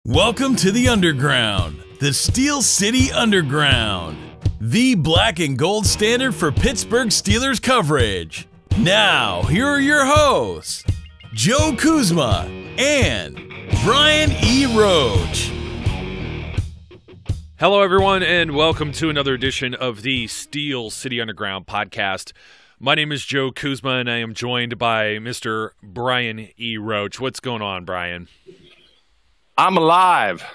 Welcome to the Underground, the Steel City Underground, the black and gold standard for Pittsburgh Steelers coverage. Now, here are your hosts, Joe Kuzma and Brian E. Roach. Hello, everyone, and welcome to another edition of the Steel City Underground podcast. My name is Joe Kuzma, and I am joined by Mr. Brian E. Roach. What's going on, Brian? I'm alive.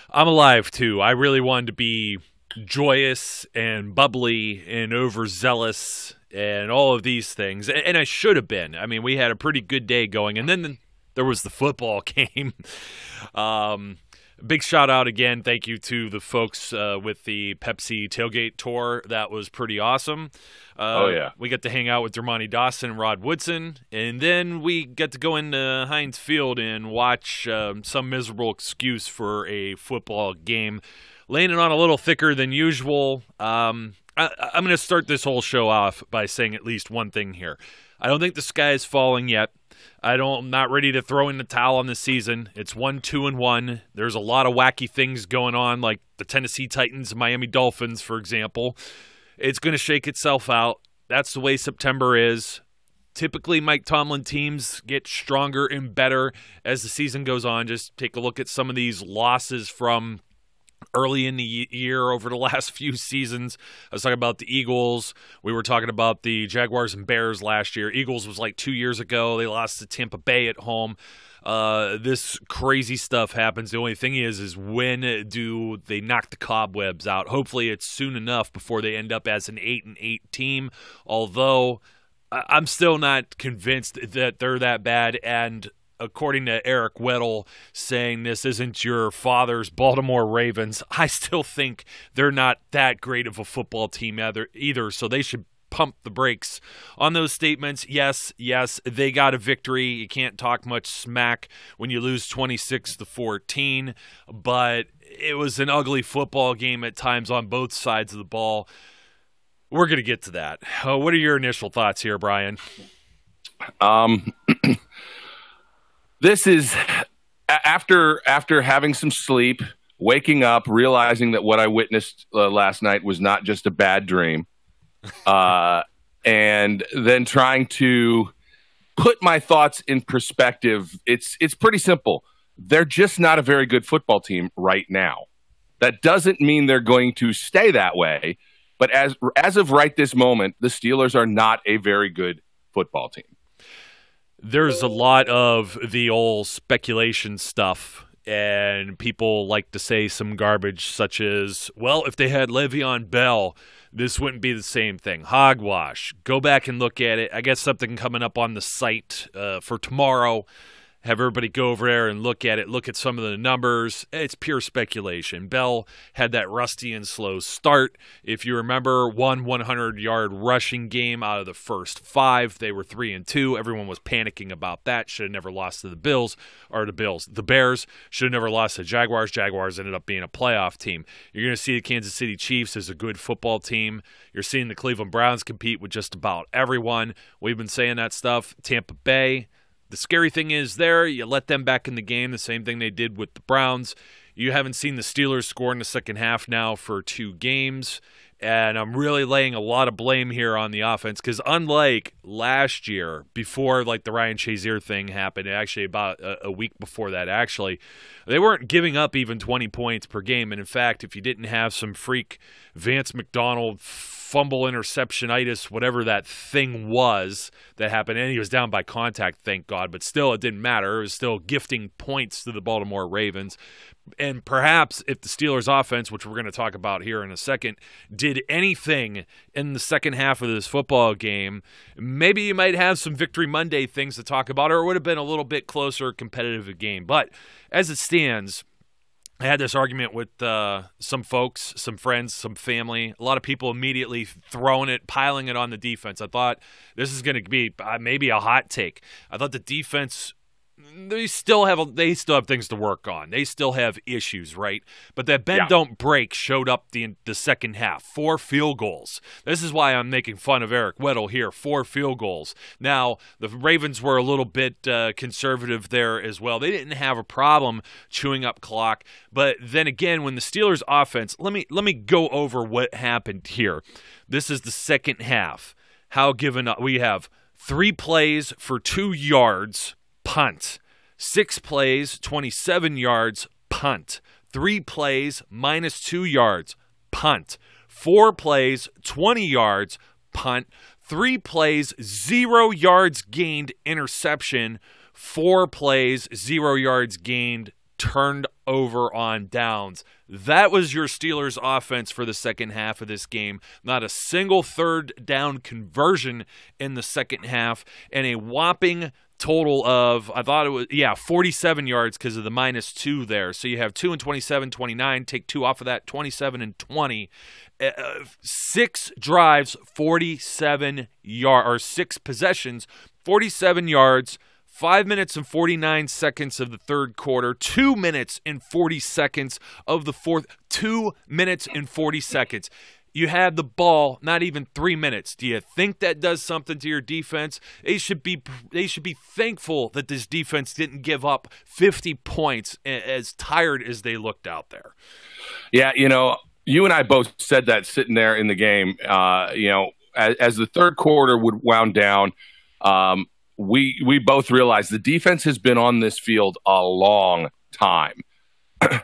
I'm alive, too. I really wanted to be joyous and bubbly and overzealous and all of these things, and I should have been. I mean, we had a pretty good day going, and then there was the football game. Big shout out again. Thank you to the folks with the Pepsi tailgate tour. That was pretty awesome. Oh, yeah. We got to hang out with Dermontti Dawson and Rod Woodson. And then we got to go into Heinz Field and watch some miserable excuse for a football game. Laying it on a little thicker than usual. I'm going to start this whole show off by saying at least one thing here. I don't think the sky is falling yet. I'm not ready to throw in the towel on the season. It's 1-2-1. There's a lot of wacky things going on, like the Tennessee Titans, Miami Dolphins, for example. It's going to shake itself out. That's the way September is. Typically, Mike Tomlin teams get stronger and better as the season goes on. Just take a look at some of these losses from early in the year over the last few seasons. I was talking about the Eagles. We were talking about the Jaguars and Bears last year. Eagles was like 2 years ago. They lost to Tampa Bay at home. This crazy stuff happens. The only thing is when do they knock the cobwebs out? Hopefully it's soon enough before they end up as an 8-8 team. Although I'm still not convinced that they're that bad. And according to Eric Weddle saying this isn't your father's Baltimore Ravens, I still think they're not that great of a football team either, so they should pump the brakes on those statements. Yes, they got a victory. You can't talk much smack when you lose 26-14, but it was an ugly football game at times on both sides of the ball. We're going to get to that. What are your initial thoughts here, Brian? This is after having some sleep, waking up, realizing that what I witnessed last night was not just a bad dream, and then trying to put my thoughts in perspective. It's pretty simple. They're just not a very good football team right now. That doesn't mean they're going to stay that way, but as of right this moment, the Steelers are not a very good football team. There's a lot of the old speculation stuff, and people like to say some garbage such as, well, if they had Le'Veon Bell, this wouldn't be the same thing. Hogwash. Go back and look at it. I got something coming up on the site for tomorrow. Have everybody go over there and look at it, look at some of the numbers. It's pure speculation. Bell had that rusty and slow start. If you remember, 100-yard rushing game out of the first 5. They were 3-2. Everyone was panicking about that. Should have never lost to the Bears should have never lost to the Jaguars. Jaguars ended up being a playoff team. You're going to see the Kansas City Chiefs as a good football team. You're seeing the Cleveland Browns compete with just about everyone. We've been saying that stuff. Tampa Bay. The scary thing is there, you let them back in the game, the same thing they did with the Browns. You haven't seen the Steelers score in the second half now for 2 games, and I'm really laying a lot of blame here on the offense because unlike last year, before like the Ryan Shazier thing happened, actually about a week before that actually, they weren't giving up even 20 points per game. And in fact, if you didn't have some freak Vance McDonald fumble interceptionitis, whatever that thing was that happened, and he was down by contact, thank God, but still it didn't matter. It was still gifting points to the Baltimore Ravens. And perhaps if the Steelers offense, which we're going to talk about here in a second, did anything in the second half of this football game, maybe you might have some Victory Monday things to talk about, or it would have been a little bit closer competitive a game. But as it stands, I had this argument with some folks, some friends, some family. A lot of people immediately piling it on the defense. I thought this is going to be maybe a hot take. I thought the defense they still have things to work on. They still have issues, right? But that bend don't break showed up the second half. 4 field goals. This is why I'm making fun of Eric Weddle here. 4 field goals. Now, the Ravens were a little bit conservative there as well. They didn't have a problem chewing up clock. But then again, when the Steelers offense, let me go over what happened here. This is the second half. How given up? We have 3 plays for 2 yards, punt. 6 plays, 27 yards, punt. 3 plays, minus 2 yards, punt. 4 plays, 20 yards, punt. 3 plays, 0 yards gained, interception. 4 plays, 0 yards gained, turned over on downs. That was your Steelers offense for the second half of this game. Not a single third down conversion in the second half, and a whopping total of, 47 yards because of the minus 2 there. So you have 2 and 27, 29. Take 2 off of that, 27 and 20. 6 drives, 47 yards, or 6 possessions, 47 yards. 5 minutes and 49 seconds of the third quarter, 2 minutes and 40 seconds of the fourth, 2 minutes and 40 seconds. You had the ball, not even 3 minutes. Do you think that does something to your defense? They should be thankful that this defense didn't give up 50 points as tired as they looked out there. Yeah, you and I both said that sitting there in the game. As the third quarter would wound down, we both realized the defense has been on this field a long time.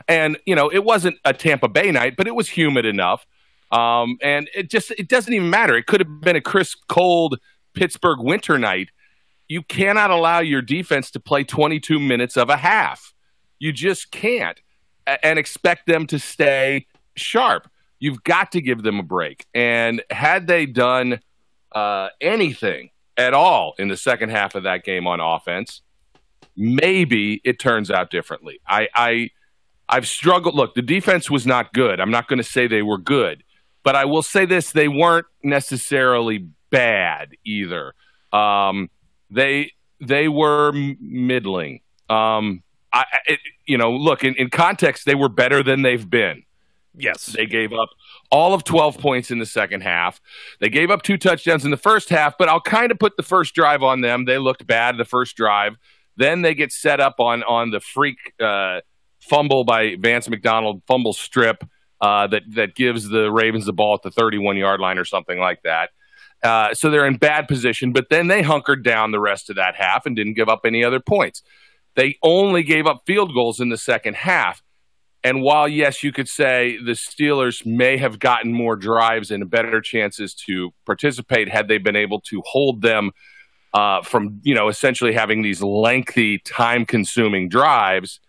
And, it wasn't a Tampa Bay night, but it was humid enough. And it doesn't even matter. It could have been a crisp, cold Pittsburgh winter night. You cannot allow your defense to play 22 minutes of a half. You just can't and expect them to stay sharp. You've got to give them a break. And had they done anything at all in the second half of that game on offense, maybe it turns out differently. I've struggled. Look, the defense was not good. I'm not going to say they were good, but I will say this: they weren't necessarily bad either. They were middling. Look, in context, they were better than they've been. Yes. They gave up all of 12 points in the second half. They gave up 2 touchdowns in the first half, but I'll kind of put the first drive on them. They looked bad the first drive. Then they get set up on the freak fumble by Vance McDonald, fumble strip that gives the Ravens the ball at the 31-yard line or something like that. So they're in bad position, but then they hunkered down the rest of that half and didn't give up any other points. They only gave up field goals in the second half. And while, yes, you could say the Steelers may have gotten more drives and better chances to participate had they been able to hold them from, essentially having these lengthy, time-consuming drives,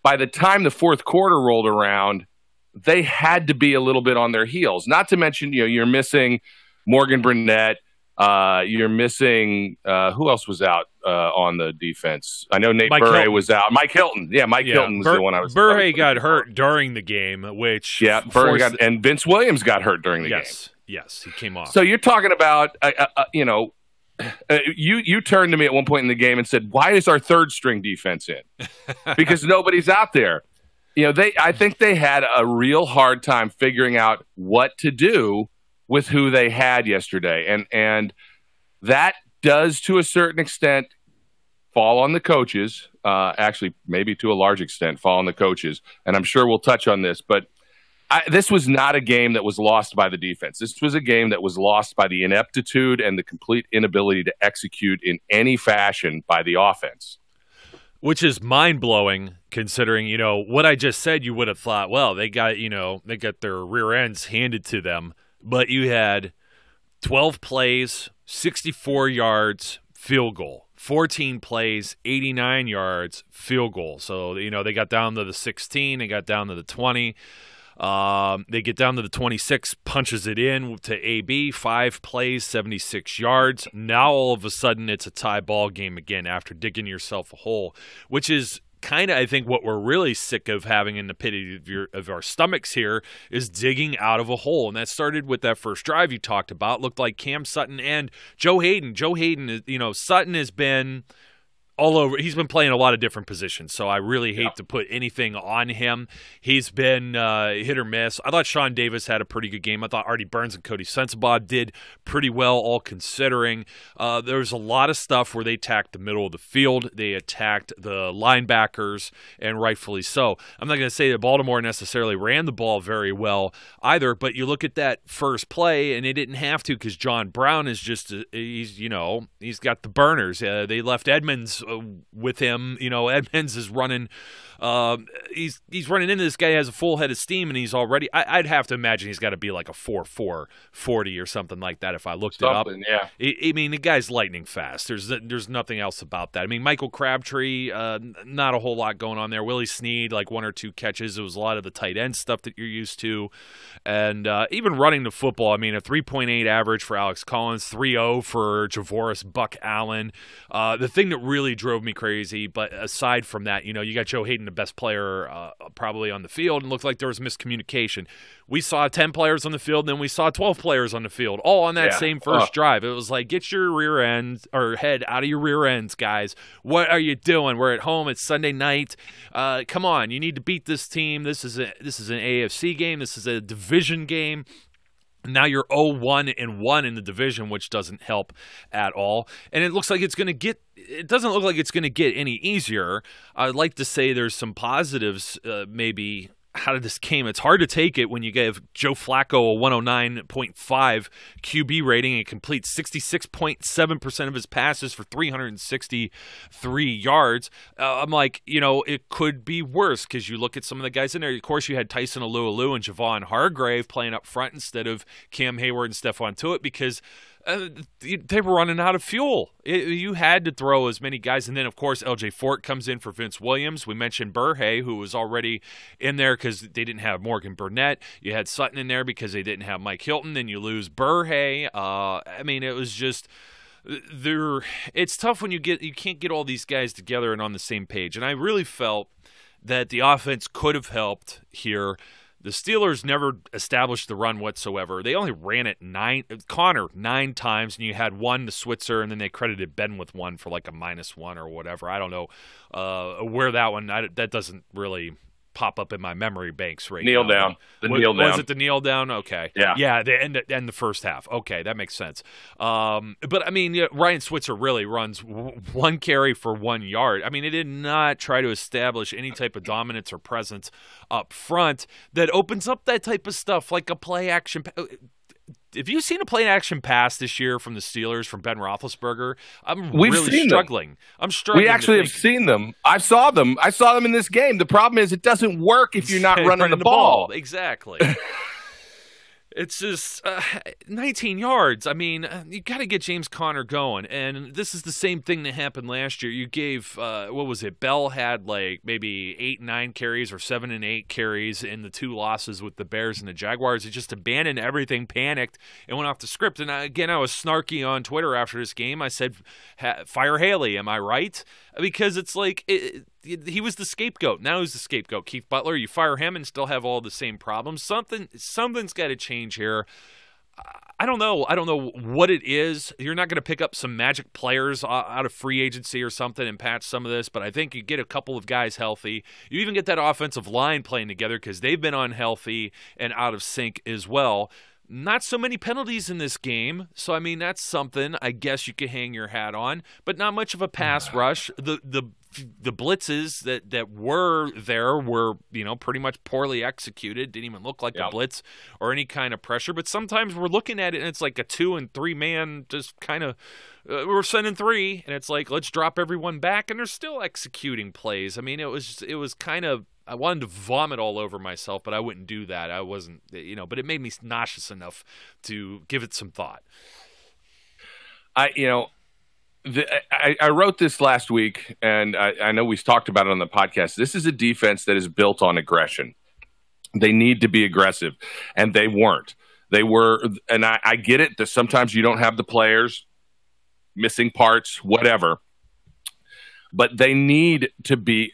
by the time the fourth quarter rolled around, they had to be a little bit on their heels. Not to mention, you're missing Morgan Burnett. You're missing who else was out on the defense? I know Nate Burhay was out. Mike Hilton. Yeah, Mike Hilton was the one I was. Burhay got hurt during the game, which Burhay and Vince Williams got hurt during the game. Yes, he came off. So you're talking about you turned to me at one point in the game and said, "Why is our third string defense in?" Because nobody's out there. I think they had a real hard time figuring out what to do with who they had yesterday. And that does, to a certain extent, fall on the coaches. Actually, maybe to a large extent, fall on the coaches. And I'm sure we'll touch on this. But this was not a game that was lost by the defense. This was a game that was lost by the ineptitude and the complete inability to execute in any fashion by the offense. Which is mind-blowing, considering, what I just said. You would have thought, well, they got their rear ends handed to them. But you had 12 plays, 64 yards, field goal. 14 plays, 89 yards, field goal. So, they got down to the 16. They got down to the 20. They get down to the 26, punches it in to AB. 5 plays, 76 yards. Now, all of a sudden, it's a tie ball game again after digging yourself a hole, which is kind of, I think, what we're really sick of having in the pit of our stomachs here is digging out of a hole. And that started with that first drive you talked about. Looked like Cam Sutton and Joe Hayden. Sutton has been all over. He's been playing a lot of different positions, so I really hate to put anything on him. He's been hit or miss. I thought Sean Davis had a pretty good game. I thought Artie Burns and Cody Sensabaugh did pretty well, all considering. There was a lot of stuff where they attacked the middle of the field. They attacked the linebackers, and rightfully so. I'm not going to say that Baltimore necessarily ran the ball very well either, but you look at that first play, and they didn't have to because John Brown is just, he's got the burners. They left Edmonds with him. Edmonds is running. He's running into this guy who has a full head of steam, and he's already. I'd have to imagine he's got to be like a 4.4 40 or something like that. If I looked it up, yeah. I mean, the guy's lightning fast. There's nothing else about that. I mean, Michael Crabtree, not a whole lot going on there. Willie Snead, like 1 or 2 catches. It was a lot of the tight end stuff that you're used to, and even running the football. I mean, a 3.8 average for Alex Collins, 3.0 for Javoris Buck Allen. The thing that really drove me crazy, but aside from that, you got Joe Hayden, the best player probably on the field, and looked like there was miscommunication. We saw 10 players on the field, and then we saw 12 players on the field, all on that same first drive. It was like, get your rear end or head out of your rear ends, guys. What are you doing? We're at home. It's Sunday night. Come on, you need to beat this team. This is an AFC game. This is a division game. Now you're 0-1-1 in the division, which doesn't help at all. And it looks like it doesn't look like it's going to get any easier. I'd like to say there's some positives maybe out of this game. It's hard to take it when you give Joe Flacco a 109.5 QB rating and completes 66.7% of his passes for 363 yards. I'm like, it could be worse because you look at some of the guys in there. Of course, you had Tyson Alualu and Javon Hargrave playing up front instead of Cam Hayward and Stephon Tuitt because they were running out of fuel. You had to throw as many guys. And then, of course, L.J. Fort comes in for Vince Williams. We mentioned Burhay, who was already in there because they didn't have Morgan Burnett. You had Sutton in there because they didn't have Mike Hilton. Then you lose Burhay. I mean, it was just it's tough when you can't get all these guys together and on the same page. And I really felt that the offense could have helped here. The Steelers never established the run whatsoever. They only ran it 9 times, and you had 1 to Switzer, and then they credited Ben with 1 for like a -1 or whatever. I don't know where that one. That doesn't really pop up in my memory banks right now. Down. Kneel down. Was it the kneel down? Okay. Yeah. Yeah, the end the first half. Okay, that makes sense. But, I mean, Ryan Switzer really runs 1 carry for 1 yard. I mean, it did not try to establish any type of dominance or presence up front that opens up that type of stuff, like a play-action. Have you seen a play-action pass this year from the Steelers, from Ben Roethlisberger? We've seen struggling. Them. I'm struggling. We actually have seen them. I saw them in this game. The problem is it doesn't work if you're not running the ball. Exactly. It's just 19 yards. I mean, you got to get James Conner going. And this is the same thing that happened last year. You gave, what was it? Bell had like maybe 8 and 9 carries or 7 and 8 carries in the 2 losses with the Bears and the Jaguars. He just abandoned everything, panicked, and went off the script. And I was snarky on Twitter after this game. I said, fire Haley. Am I right? Because it's like he was the scapegoat. Now he's the scapegoat. Keith Butler, you fire him and still have all the same problems. Something's got to change here. I don't know what it is. You're not going to pick up some magic players out of free agency or something and patch some of this, but I think you get a couple of guys healthy. You even get that offensive line playing together because they've been unhealthy and out of sync as well. Not so many penalties in this game, so I mean that's something I guess you could hang your hat on, but not much of a pass rush. The blitzes that were there were pretty much poorly executed. Didn't even look like a blitz or any kind of pressure. But sometimes we're looking at it and it's like a 2 and 3 man, just kind of we're sending 3, and it's like let's drop everyone back, and they're still executing plays. I mean it was kind of. I wanted to vomit all over myself, but I wouldn't do that. I wasn't, but it made me nauseous enough to give it some thought. I wrote this last week, and I know we talked about it on the podcast. This is a defense that is built on aggression. They need to be aggressive, and they weren't. They were, and I get it that sometimes you don't have the players, missing parts, whatever, but they need to be.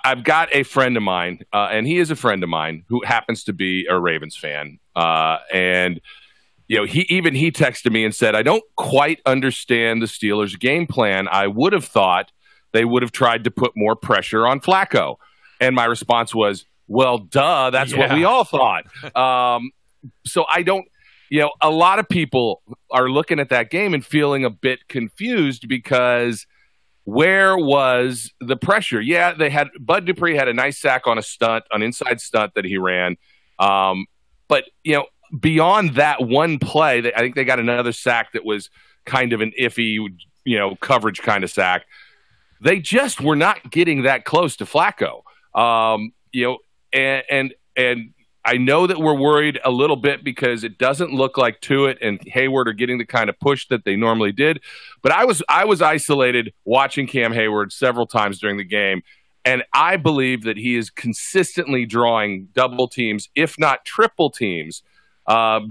I've got a friend of mine, and he is a friend of mine who happens to be a Ravens fan. And he texted me and said, I don't quite understand the Steelers' game plan. I would have thought they would have tried to put more pressure on Flacco. And my response was, well, duh, that's what we all thought. So I don't, a lot of people are looking at that game and feeling a bit confused because where was the pressure? Yeah, Bud Dupree had a nice sack on an inside stunt that he ran. But, beyond that one play, I think they got another sack that was kind of an iffy, coverage kind of sack. They just were not getting that close to Flacco. And I know that we're worried a little bit because it doesn't look like Tuitt and Hayward are getting the kind of push that they normally did. But I was isolated watching Cam Hayward several times during the game, and I believe that he is consistently drawing double teams, if not triple teams,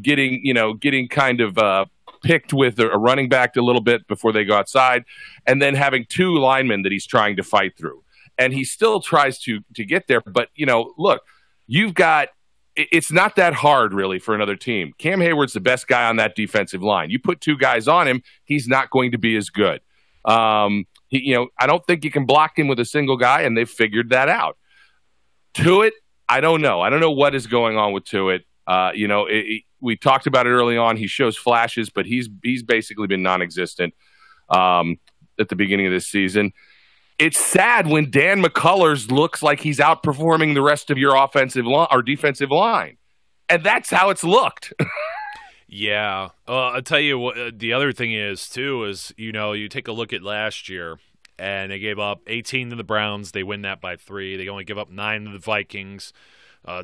getting kind of picked with a running back a little bit before they go outside, and then having two linemen that he's trying to fight through. And he still tries to get there. But, look, it's not that hard, really, for another team. Cam Hayward's the best guy on that defensive line. You put two guys on him, he's not going to be as good. I don't think you can block him with a single guy, and they've figured that out. Tuitt, I don't know. I don't know what is going on with Tuitt. We talked about it early on. He shows flashes, but he's basically been non-existent at the beginning of this season. It's sad when Dan McCullers looks like he's outperforming the rest of your offensive line or defensive line. And that's how it's looked. Yeah. I'll tell you what, the other thing is, too, is, you take a look at last year, and they gave up 18 to the Browns. They win that by 3. They only give up 9 to the Vikings,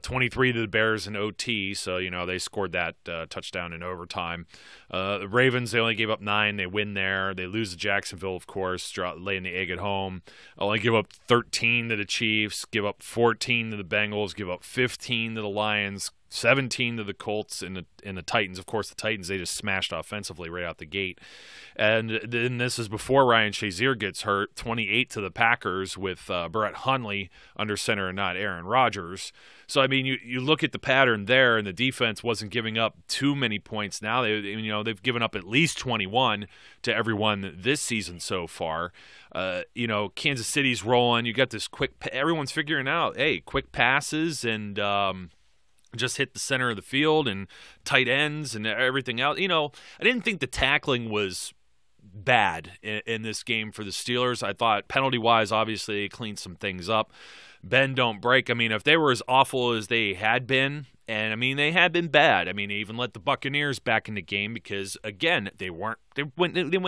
23 to the Bears in OT. So, they scored that touchdown in overtime. The Ravens, they only gave up 9. They win there. They lose to Jacksonville, of course, laying the egg at home. Only give up 13 to the Chiefs, give up 14 to the Bengals, give up 15 to the Lions, 17 to the Colts, and the Titans. Of course, the Titans, they just smashed offensively right out the gate. And then this is before Ryan Shazier gets hurt, 28 to the Packers with Brett Hundley under center and not Aaron Rodgers. So, I mean, you look at the pattern there, and the defense wasn't giving up too many points. Now they've given up at least 21 to everyone this season so far. Kansas City's rolling. You got this everyone's figuring out, quick passes and just hit the center of the field and tight ends and everything else. I didn't think the tackling was bad in this game for the Steelers. I thought penalty-wise, obviously, they cleaned some things up. Bend, don't break. I mean, if they were as awful as they had been, and I mean, they had been bad. I mean, they even let the Buccaneers back in the game because, again, they went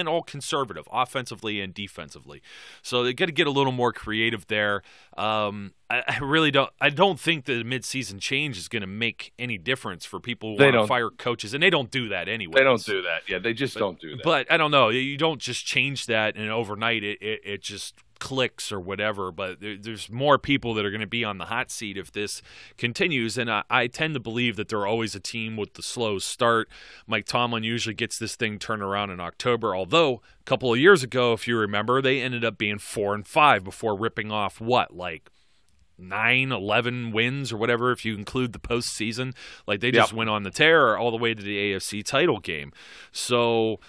all conservative, offensively and defensively. So they got to get a little more creative there. I really don't. I don't think the midseason change is going to make any difference for people who want to fire coaches, and they don't do that anyway. They don't do that. Yeah, they just don't do that. But I don't know. You don't just change that and overnight it just clicks or whatever. But there's more people that are going to be on the hot seat if this continues, and I tend to believe that they're always a team with the slow start. Mike Tomlin usually gets this thing turned around in October, although a couple of years ago, if you remember, they ended up being 4-5 before ripping off 9-11 wins or whatever, if you include the postseason. They just went on the tear all the way to the AFC title game. So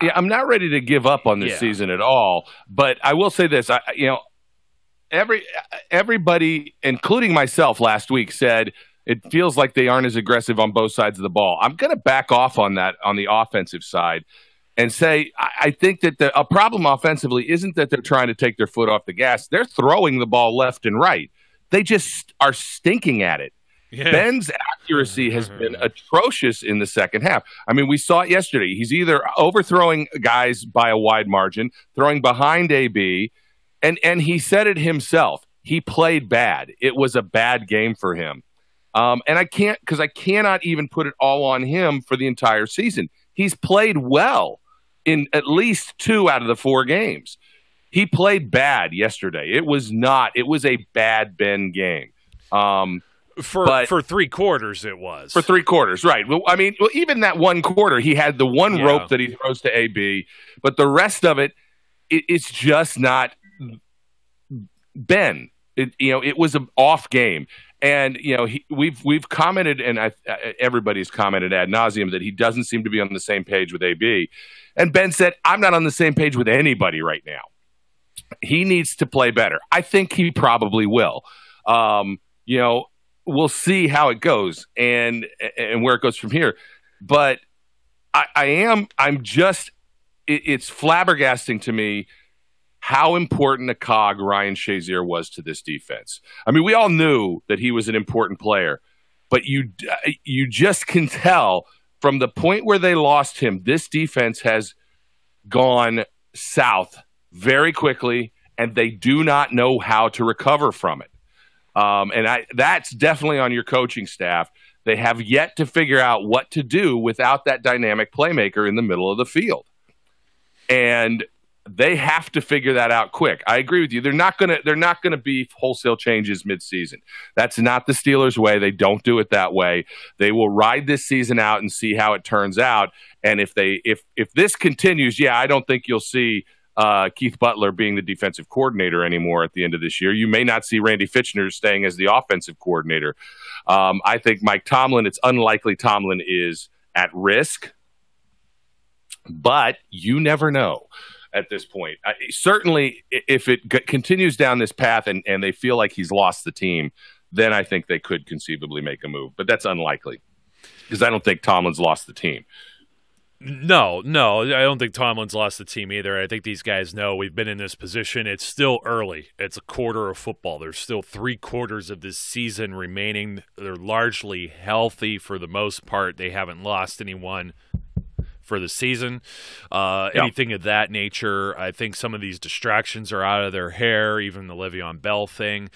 yeah, I'm not ready to give up on this season at all, but I will say this. Everybody, including myself last week, said it feels like they aren't as aggressive on both sides of the ball. I'm going to back off on that on the offensive side and say I think that a problem offensively isn't that they're trying to take their foot off the gas. They're throwing the ball left and right. They just are stinking at it. Yeah. Ben's accuracy has been atrocious in the second half. I mean, we saw it yesterday. He's either overthrowing guys by a wide margin, throwing behind AB, and he said it himself. He played bad. It was a bad game for him. And I cannot even put it all on him for the entire season. He's played well in at least 2 out of the 4 games. He played bad yesterday. It was a bad Ben game. For 3 quarters, it was. For 3 quarters, right. Well, I mean, even that one quarter, he had the one rope that he throws to AB, but the rest of it's just not Ben. It was an off game. And, we've commented, and everybody's commented ad nauseum that he doesn't seem to be on the same page with AB. And Ben said, I'm not on the same page with anybody right now. He needs to play better. I think he probably will. We'll see how it goes and where it goes from here. But it's flabbergasting to me how important a cog Ryan Shazier was to this defense. I mean, we all knew that he was an important player, but you just can tell from the point where they lost him, this defense has gone south very quickly, and they do not know how to recover from it. That's definitely on your coaching staff. They have yet to figure out what to do without that dynamic playmaker in the middle of the field. And they have to figure that out quick. I agree with you. They're not gonna be wholesale changes midseason. That's not the Steelers' way. They don't do it that way. They will ride this season out and see how it turns out. And if this continues, I don't think you'll see Keith Butler being the defensive coordinator anymore at the end of this year. You may not see Randy Fitchner staying as the offensive coordinator. I think Mike Tomlin, it's unlikely Tomlin is at risk, but you never know at this point. Certainly, if it continues down this path and they feel like he's lost the team, then I think they could conceivably make a move. But that's unlikely because I don't think Tomlin's lost the team. No, I don't think Tomlin's lost the team either. I think these guys know we've been in this position. It's still early. It's a quarter of football. There's still 3 quarters of this season remaining. They're largely healthy for the most part. They haven't lost anyone for the season. Anything of that nature. I think some of these distractions are out of their hair, even the Le'Veon Bell thing.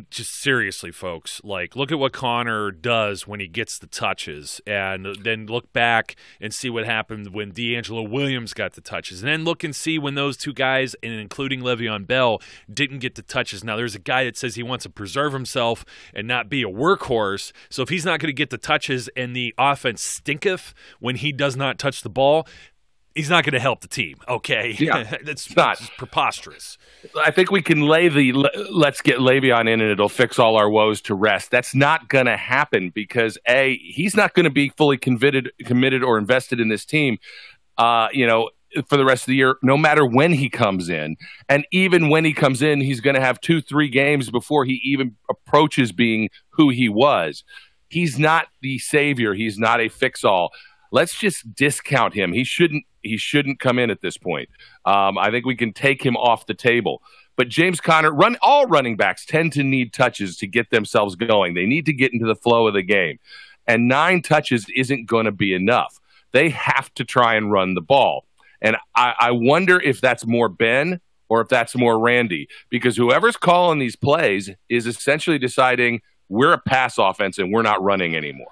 Just seriously, folks, look at what Connor does when he gets the touches, and then look back and see what happened when D'Angelo Williams got the touches, and then look and see when those 2 guys, and including Le'Veon Bell, didn't get the touches. Now, there's a guy that says he wants to preserve himself and not be a workhorse, so if he's not going to get the touches and the offense stinketh when he does not touch the ball, he's not going to help the team, okay? Yeah, that's not preposterous. I think we can lay let's get Le'Veon in and it'll fix all our woes to rest. That's not going to happen because, he's not going to be fully committed or invested in this team, for the rest of the year, no matter when he comes in. And even when he comes in, he's going to have 2-3 games before he even approaches being who he was. He's not the savior. He's not a fix-all. Let's just discount him. He shouldn't come in at this point. I think we can take him off the table. But James Conner, all running backs tend to need touches to get themselves going. They need to get into the flow of the game. And 9 touches isn't going to be enough. They have to try and run the ball. And I wonder if that's more Ben or if that's more Randy, because whoever's calling these plays is essentially deciding we're a pass offense and we're not running anymore.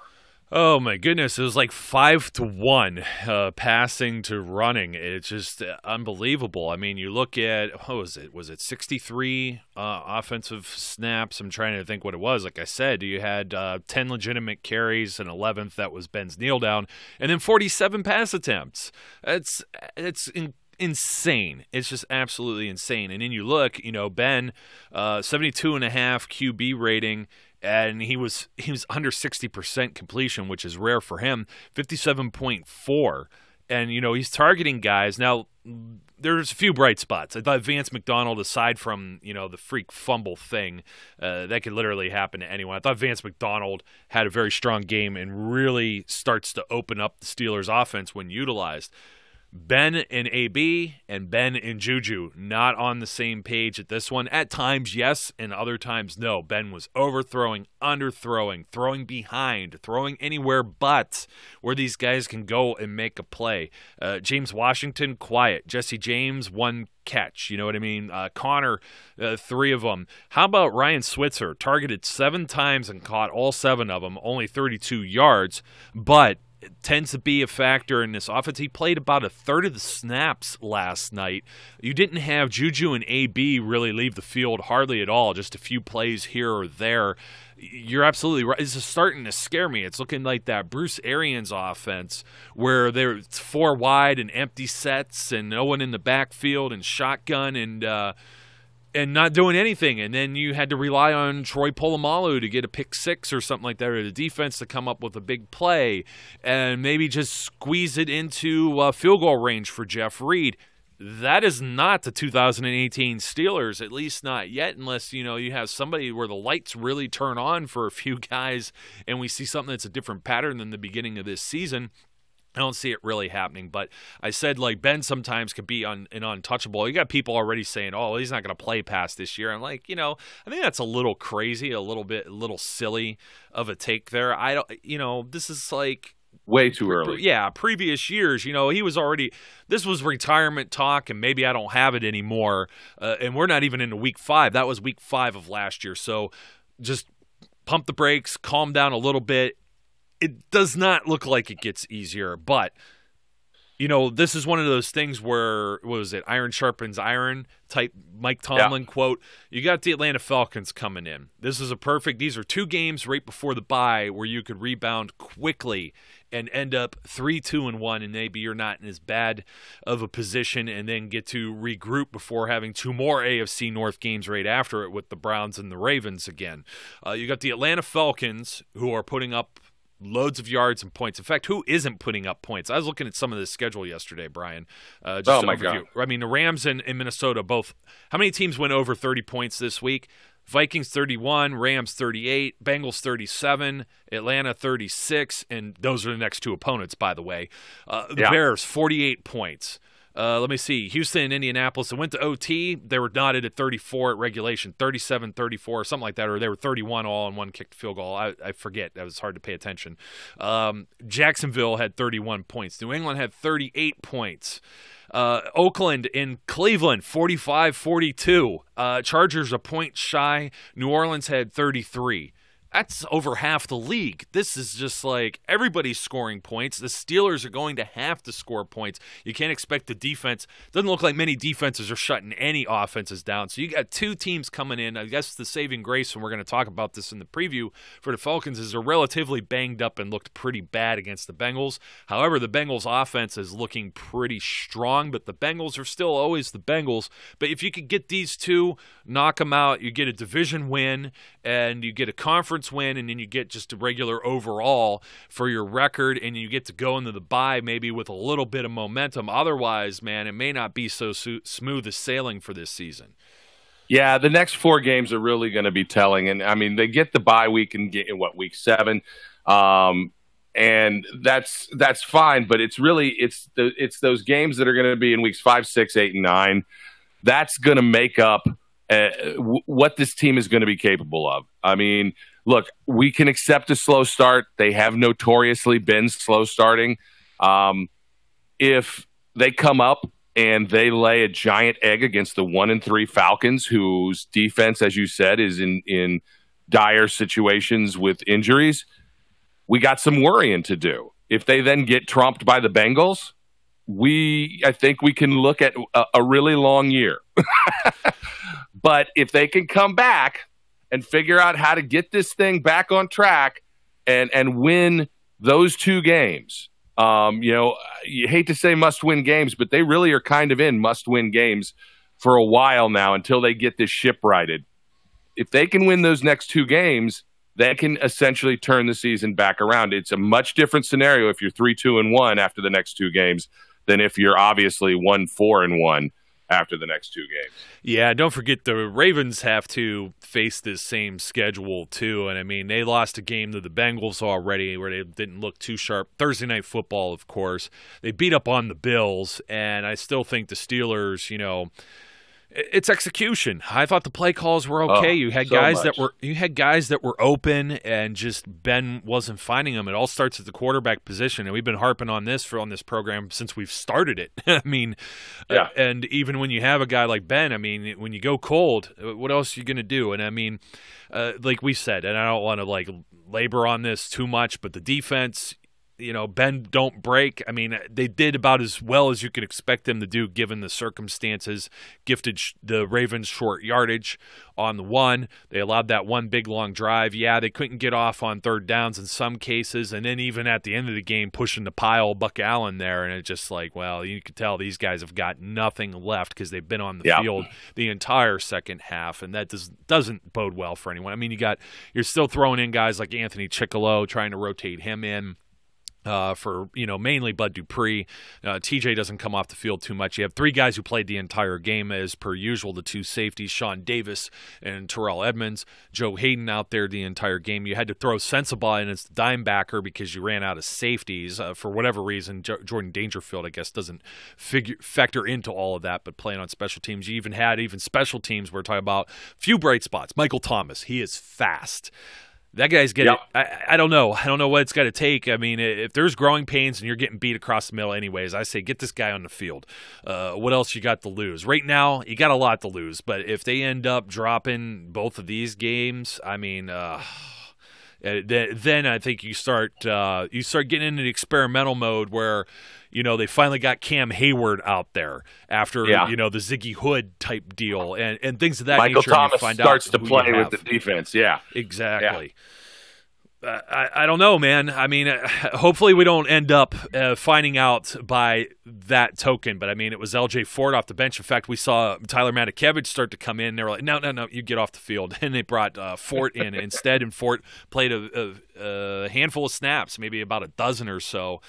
Oh my goodness, it was like 5-1 passing to running. It's just unbelievable. I mean, you look at, was it 63 offensive snaps? I'm trying to think what it was. Like I said, you had 10 legitimate carries, and 11th that was Ben's kneel down, and then 47 pass attempts. It's insane. It's just absolutely insane. And then you look, Ben, 72.5 QB rating, and he was under 60% completion, which is rare for him, 57.4. And, he's targeting guys. Now, there's a few bright spots. I thought Vance McDonald, aside from, the freak fumble thing, that could literally happen to anyone. I thought Vance McDonald had a very strong game and really starts to open up the Steelers' offense when utilized. Ben and AB and Ben and Juju not on the same page at this one. At times, yes, and other times, no. Ben was overthrowing, underthrowing, throwing behind, throwing anywhere but where these guys can go and make a play. James Washington, quiet. Jesse James, 1 catch. You know what I mean? Connor, 3 of them. How about Ryan Switzer? Targeted 7 times and caught all 7 of them, only 32 yards, but it tends to be a factor in this offense. He played about a third of the snaps last night. You didn't have Juju and AB really leave the field hardly at all, just a few plays here or there. You're absolutely right. This is starting to scare me. It's looking like that Bruce Arians offense where there's 4 wide and empty sets and no one in the backfield and shotgun and not doing anything. And then you had to rely on Troy Polamalu to get a pick 6 or something like that, or the defense to come up with a big play and maybe just squeeze it into field goal range for Jeff Reed. that is not the 2018 Steelers, at least not yet, unless, you have somebody where the lights really turn on for a few guys and we see something that's a different pattern than the beginning of this season. I don't see it really happening, but I said, like, Ben sometimes could be an untouchable. You got people already saying, oh, he's not going to play past this year. I'm like, I think that's a little crazy, a little silly of a take there. I don't, this is like, way too early. Yeah, previous years, he was already – this was retirement talk, and maybe I don't have it anymore. And we're not even into Week 5. That was Week 5 of last year. So just pump the brakes, calm down a little bit. It does not look like it gets easier. But, this is one of those things where, what was it, iron sharpens iron type Mike Tomlin quote. You got the Atlanta Falcons coming in. These are 2 games right before the bye where you could rebound quickly and end up 3-2-1, and maybe you're not in as bad of a position, and then get to regroup before having 2 more AFC North games right after it with the Browns and the Ravens again. You got the Atlanta Falcons, who are putting up loads of yards and points. In fact, who isn't putting up points? I was looking at some of the schedule yesterday, Brian. My God. I mean, the Rams and Minnesota both. How many teams went over 30 points this week? Vikings 31, Rams 38, Bengals 37, Atlanta 36, and those are the next 2 opponents, by the way. The Bears 48 points. Let me see. Houston and Indianapolis, they went to OT. They were knotted at 34 at regulation, 37-34, something like that, or they were 31 all in one kicked field goal. I forget. That was hard to pay attention. Jacksonville had 31 points. New England had 38 points. Oakland and Cleveland, 45-42. Chargers a point shy. New Orleans had 33. That's over half the league. This is just like everybody's scoring points. The Steelers are going to have to score points. You can't expect the defense. Doesn't look like many defenses are shutting any offenses down. So you got 2 teams coming in. I guess the saving grace, and we're going to talk about this in the preview for the Falcons, is they're relatively banged up and looked pretty bad against the Bengals. However, the Bengals offense is looking pretty strong, but the Bengals are still always the Bengals. But if you could get these 2, knock them out, you get a division win, and you get a conference win, and then you get just a regular overall for your record, and you get to go into the bye maybe with a little bit of momentum. Otherwise, man, it may not be so smooth as sailing for this season. Yeah, the next 4 games are really going to be telling. And, I mean, they get the bye week in week 7. And that's fine, but it's those games that are going to be in weeks 5, 6, 8, and 9. That's going to make up what this team is going to be capable of. I mean, look, we can accept a slow start. They have notoriously been slow starting. If they come up and they lay a giant egg against the 1-3 Falcons, whose defense, as you said, is in dire situations with injuries, we got some worrying to do. If they then get trumped by the Bengals, I think we can look at a really long year. But if they can come back and figure out how to get this thing back on track and win those 2 games, you hate to say must-win games, but they really are kind of in must-win games for a while now until they get this ship righted. If they can win those next 2 games, they can essentially turn the season back around. It's a much different scenario if you're 3-2-1 after the next 2 games than if you're obviously 1-4-1 after the next 2 games. Yeah, don't forget the Ravens have to face this same schedule too. And I mean, they lost a game to the Bengals already where they didn't look too sharp. Thursday Night Football, of course. They beat up on the Bills, and I still think the Steelers, it's execution. I thought the play calls were okay. You had guys that were open, and just Ben wasn't finding them. It all starts at the quarterback position, and we've been harping on this program since we've started it. I mean, and even when you have a guy like Ben, I mean, when you go cold, what else are you going to do? And I mean, like we said, and I don't want to labor on this too much, but the defense, bend, don't break. I mean, they did about as well as you could expect them to do given the circumstances. Gifted the Ravens short yardage on the 1. They allowed that 1 big long drive. Yeah, they couldn't get off on 3rd downs in some cases, and then even at the end of the game pushing the pile Buck Allen there, and it's just like, well, you could tell these guys have got nothing left because they've been on the field the entire second half, and that doesn't bode well for anyone. I mean, you're still throwing in guys like Anthony Chickillo, trying to rotate him in. for mainly Bud Dupree. TJ doesn't come off the field too much. You have 3 guys who played the entire game as per usual, the 2 safeties, Sean Davis and Terrell Edmonds. Joe Hayden out there the entire game. You had to throw Sensabaugh in as the dime backer because you ran out of safeties for whatever reason. Jordan Dangerfield, I guess, doesn't factor into all of that, but playing on special teams. You even had special teams. We're talking about a few bright spots. Michael Thomas, he is fast. That guy's getting. Yep. I don't know. I don't know what it's got to take. I mean, if there's growing pains and you're getting beat across the middle, anyways, I say get this guy on the field. What else you got to lose? Right now, you got a lot to lose. But if they end up dropping both of these games, I mean, then I think you start getting into the experimental mode where, they finally got Cam Hayward out there after the Ziggy Hood type deal and things of that Michael nature. Michael Thomas starts to play with the defense. Yeah, exactly. Yeah. I don't know, man. I mean, hopefully we don't end up finding out by that token. But, I mean, it was L.J. Ford off the bench. In fact, we saw Tyler Matakevich start to come in. They were like, no, you get off the field. And they brought Fort in instead, and Fort played a handful of snaps, maybe about a dozen or so.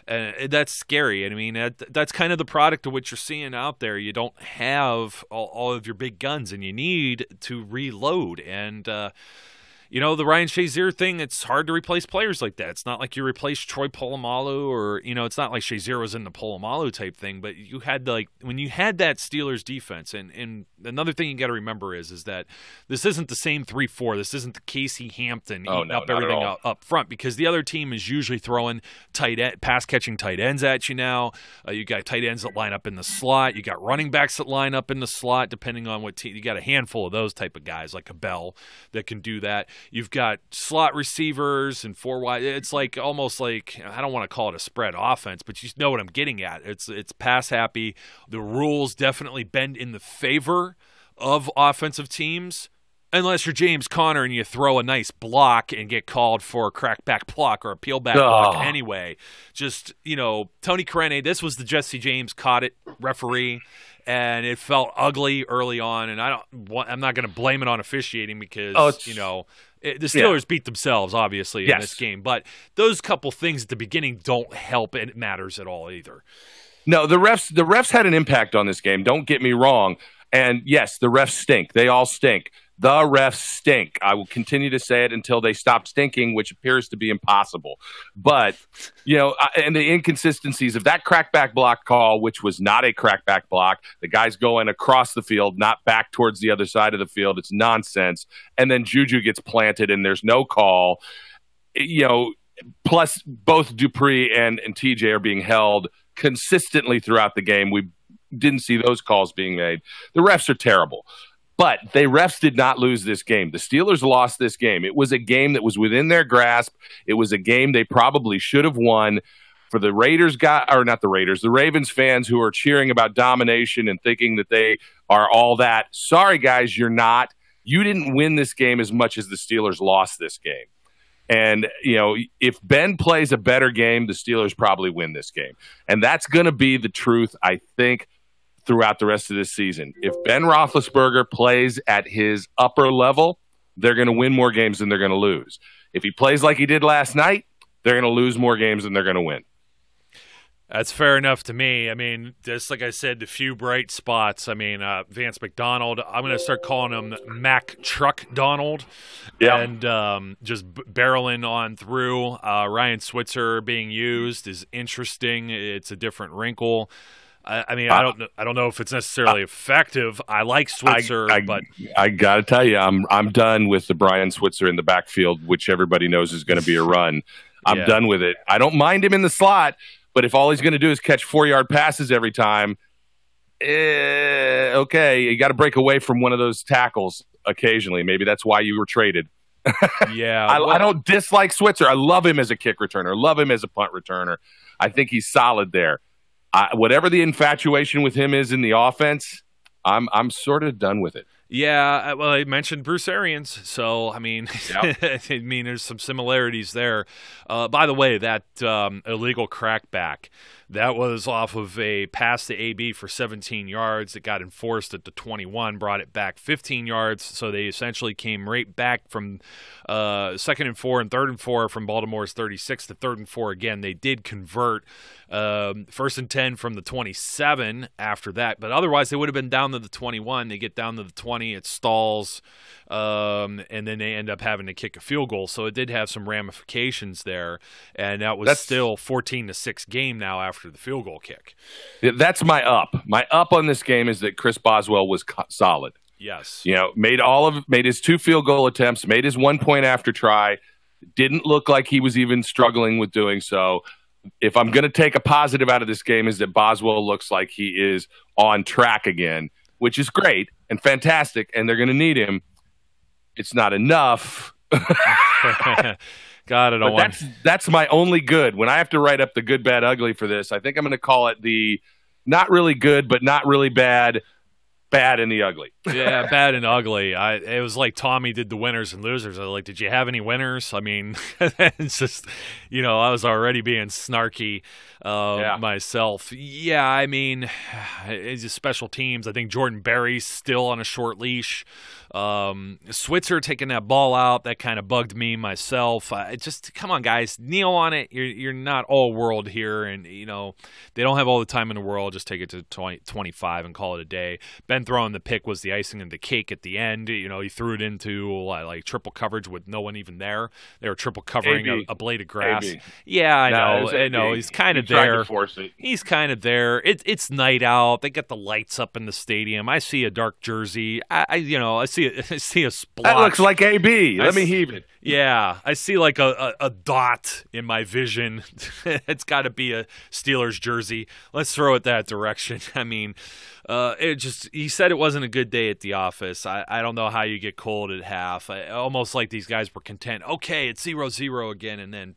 That's scary. I mean, that's kind of the product of what you're seeing out there. You don't have all of your big guns, and you need to reload. And the Ryan Shazier thing, it's hard to replace players like that. It's not like you replaced Troy Polamalu or, it's not like Shazier was in the Polamalu type thing, but you had when you had that Steelers defense, and another thing you got to remember is that this isn't the same 3-4. This isn't the Casey Hampton eating up everything up front, because the other team is usually throwing pass-catching tight ends at you now. You got tight ends that line up in the slot. You got running backs that line up in the slot, depending on what team. You got a handful of those type of guys, like a Bell, that can do that. You've got slot receivers and 4 wide. It's like almost like, I don't want to call it a spread offense, but you know what I'm getting at. It's pass happy. The rules definitely bend in the favor of offensive teams, unless you're James Conner and you throw a nice block and get called for a crackback block or a peel back block anyway. Just, Tony Carene, this was the Jesse James caught it referee. And it felt ugly early on, and I'm not going to blame it on officiating because the Steelers beat themselves obviously in this game. But those couple things at the beginning don't help, and it matters at all either. No, the refs had an impact on this game. Don't get me wrong. And yes, the refs stink. They all stink. The refs stink. I will continue to say it until they stop stinking, which appears to be impossible. But, and the inconsistencies of that crackback block call, which was not a crackback block. The guy's going across the field, not back towards the other side of the field. It's nonsense. And then Juju gets planted and there's no call. Plus both Dupree and TJ are being held consistently throughout the game. We didn't see those calls being made. The refs are terrible. But refs did not lose this game. The Steelers lost this game. It was a game that was within their grasp. It was a game they probably should have won. For the the Ravens fans who are cheering about domination and thinking that they are all that, sorry guys, you're not. You didn't win this game as much as the Steelers lost this game. And, if Ben plays a better game, the Steelers probably win this game. And that's going to be the truth, I think, throughout the rest of this season. If Ben Roethlisberger plays at his upper level, they're going to win more games than they're going to lose. If he plays like he did last night, they're going to lose more games than they're going to win. That's fair enough to me. I mean, just like I said, the few bright spots. I mean, Vance McDonald, I'm going to start calling him Mac Truck Donald. Yeah. And just barreling on through. Ryan Switzer being used is interesting. It's a different wrinkle. I mean, I don't know if it's necessarily effective. I like Switzer, but I got to tell you, I'm done with the Brian Switzer in the backfield, which everybody knows is going to be a run. I'm done with it. I don't mind him in the slot, but if all he's going to do is catch 4-yard passes every time, okay, you got to break away from one of those tackles occasionally. Maybe that's why you were traded. Yeah, I don't dislike Switzer. I love him as a kick returner. Love him as a punt returner. I think he's solid there. Whatever the infatuation with him is in the offense, I'm sort of done with it. Yeah, well, I mentioned Bruce Arians, so I mean, there's some similarities there. By the way, that illegal crackback, That was off of a pass to AB for 17 yards. It got enforced at the 21, brought it back 15 yards. So they essentially came right back from 2nd and 4 and 3rd and 4 from Baltimore's 36 to 3rd and 4 again. They did convert 1st and 10 from the 27 after that. But otherwise, they would have been down to the 21. They get down to the 20. It stalls. And then they end up having to kick a field goal. So it did have some ramifications there. And that's still 14-6 game now after the field goal kick. That's my up. My up on this game is that Chris Boswell was solid. Yes. Made his 2 field goal attempts, made his 1 point after try. Didn't look like he was even struggling with doing so. If I'm going to take a positive out of this game is that Boswell looks like he is on track again, which is great and fantastic, and they're going to need him. It's not enough. God, I don't want. That's my only good. When I have to write up the good, bad, ugly for this, I think I'm going to call it the not really good, but not really bad, bad and the ugly. Yeah, bad and ugly. It was like Tommy did the winners and losers. I was like, did you have any winners? I mean, it's just, I was already being snarky myself. Yeah, I mean, it's just special teams. I think Jordan Berry's still on a short leash. Switzer taking that ball out, that kind of bugged me myself. Just come on, guys, kneel on it. You're not all world here, and they don't have all the time in the world. Just take it to 25 and call it a day. Ben throwing the pick was the icing of the cake at the end. He threw it into like triple coverage with no one even there. They were triple covering a blade of grass. AB. Yeah, I know. He's kind of there. To force it. He's kind of there. It's night out. They got the lights up in the stadium. I see a dark jersey. I see a splotch. That looks like AB. Let me heave it. Yeah, I see like a dot in my vision. It's got to be a Steelers jersey. Let's throw it that direction. I mean, he said it wasn't a good day at the office. I don't know how you get cold at half. Almost like these guys were content. Okay, it's 0-0 again, and then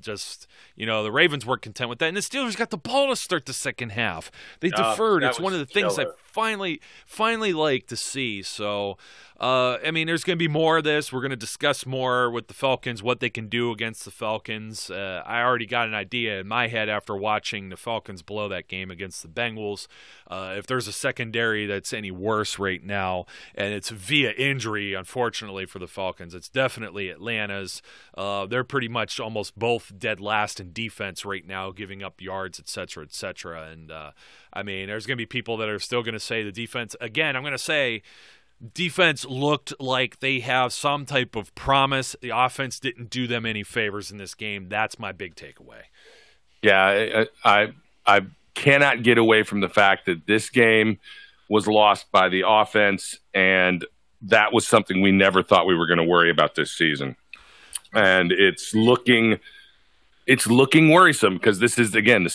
just, the Ravens were content with that. And the Steelers got the ball to start the second half. They deferred. It's one of the things I finally like to see. So, there's going to be more of this. We're going to discuss more with the Falcons, what they can do against the Falcons. I already got an idea in my head after watching the Falcons blow that game against the Bengals. If there's a secondary that's any worse right now, and it's via injury, unfortunately, for the Falcons, it's definitely Atlanta's. They're pretty much almost both dead last in defense right now, giving up yards, et cetera, et cetera. And, there's going to be people that are still going to say the defense, again, I'm going to say, defense looked like they have some type of promise. The offense didn't do them any favors in this game. That's my big takeaway. Yeah, I cannot get away from the fact that this game was lost by the offense, and that was something we never thought we were going to worry about this season. And it's looking worrisome because this is, again, the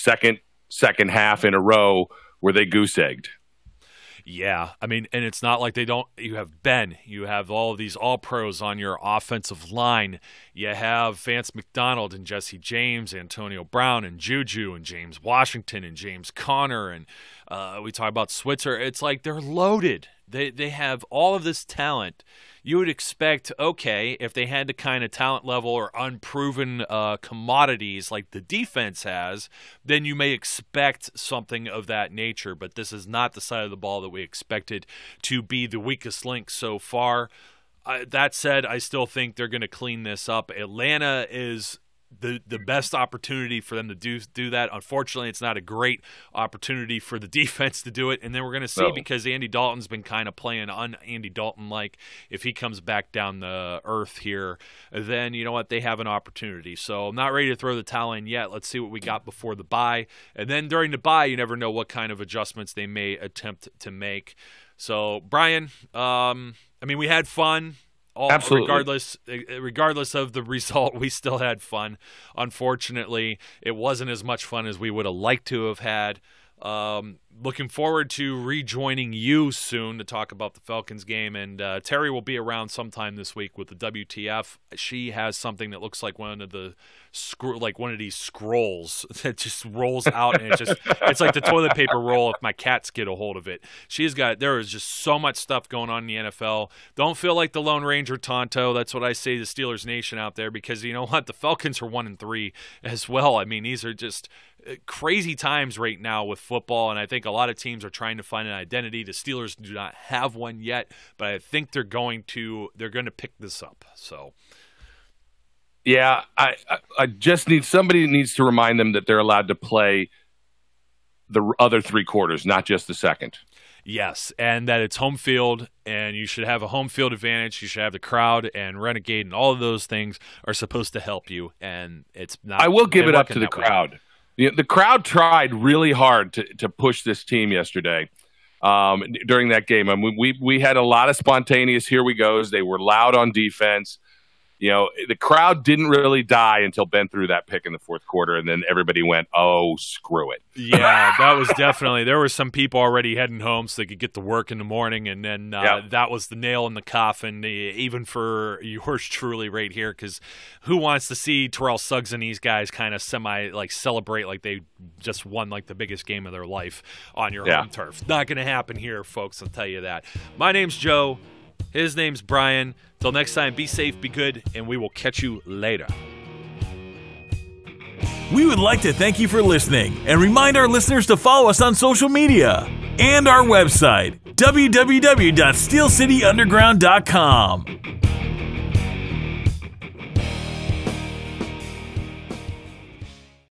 second half in a row where they goose-egged. Yeah, and it's not like you have Ben, you have all of these all-pros on your offensive line. You have Vance McDonald and Jesse James, Antonio Brown and Juju and James Washington and James Conner, and we talk about Switzer. It's like they're loaded. They have all of this talent. You would expect, okay, if they had the kind of talent level or unproven commodities like the defense has, then you may expect something of that nature. But this is not the side of the ball that we expected to be the weakest link so far. That said, I still think they're going to clean this up. Atlanta is the best opportunity for them to do that. Unfortunately, it's not a great opportunity for the defense to do it. And then we're going to see, because Andy Dalton's been kind of playing un-Andy Dalton-like. If he comes back down the earth here, then you know what? They have an opportunity. So I'm not ready to throw the towel in yet. Let's see what we got before the bye. And then during the bye, you never know what kind of adjustments they may attempt to make. So, Brian, we had fun. Absolutely. Regardless of the result, we still had fun. Unfortunately, it wasn't as much fun as we would have liked to have had. Looking forward to rejoining you soon to talk about the Falcons game, and Terry will be around sometime this week with the WTF. She has something that looks like one of these scrolls that just rolls out, and it's like the toilet paper roll if my cats get a hold of it. There is just so much stuff going on in the NFL. Don't feel like the Lone Ranger, Tonto. That's what I say to Steelers Nation out there, because you know what? The Falcons are 1-3 as well. These are just crazy times right now with football, and I think a lot of teams are trying to find an identity. The Steelers do not have one yet, but I think they're going to pick this up. So yeah, I just need somebody needs to remind them that they're allowed to play the other 3 quarters, not just the second. Yes, and that it's home field, and you should have a home field advantage. You should have the crowd and Renegade, and all of those things are supposed to help you, and it's not. I will give it up to the crowd. The crowd tried really hard to push this team yesterday during that game. I mean, we had a lot of spontaneous here we goes. They were loud on defense. The crowd didn't really die until Ben threw that pick in the 4th quarter, and then everybody went, oh, screw it. Yeah, that was definitely – there were some people already heading home so they could get to work in the morning, and then that was the nail in the coffin, even for yours truly right here, because who wants to see Terrell Suggs and these guys kind of celebrate like they just won the biggest game of their life on your home turf? Not going to happen here, folks, I'll tell you that. My name's Joe. His name's Brian. Till next time, be safe, be good, and we will catch you later. We would like to thank you for listening and remind our listeners to follow us on social media and our website, www.steelcityunderground.com.